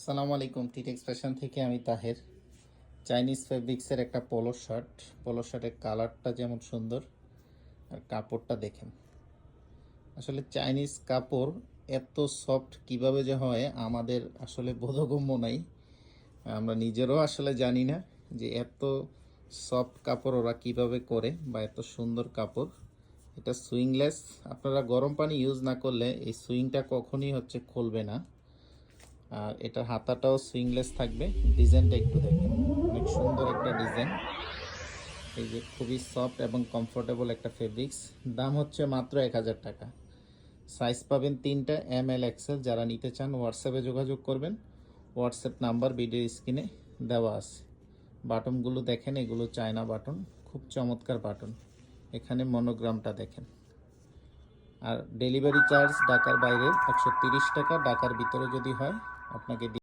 আসসালামু আলাইকুম। টিটেক্স ফ্যাশন থেকে আমি তাহের। চাইনিজ ফেব্রিক্সের একটা পোলো শার্টের কালারটা যেমন সুন্দর, আর কাপড়টা দেখেন। আসলে চাইনিজ কাপড় এত সফট কিভাবে যে হয় আমাদের আসলে বোধগম্য নাই। আমরা নিজেরও আসলে জানি না যে এত সফট কাপড় ওরা কিভাবে করে, বা এত সুন্দর কাপড়। এটা সুইংলেস। আপনারা গরম পানি ইউজ না করলে এই সুইংটা কখনই খুলবে না। আর এটার হাতাটাও সুইংলেস থাকবে। ডিজাইনটা একটু দেখেন, অনেক সুন্দর একটা ডিজাইন। এই যে খুবই সফট এবং কমফোর্টেবল একটা ফেব্রিক্স। দাম হচ্ছে মাত্র 1000 টাকা। সাইজ পাবেন 3টা, ML XL। যারা নিতে চান হোয়াটসঅ্যাপে যোগাযোগ করবেন। হোয়াটসঅ্যাপ নাম্বার ভিডিও স্ক্রিনে দেওয়া আছে। বাটনগুলো দেখেন, এগুলো চায়না বাটন, খুব চমৎকার বাটন। এখানে মনোগ্রামটা দেখেন। আর ডেলিভারি চার্জ ঢাকার বাইরে 130 টাকা, ঢাকার ভিতরে যদি হয় আপনাকে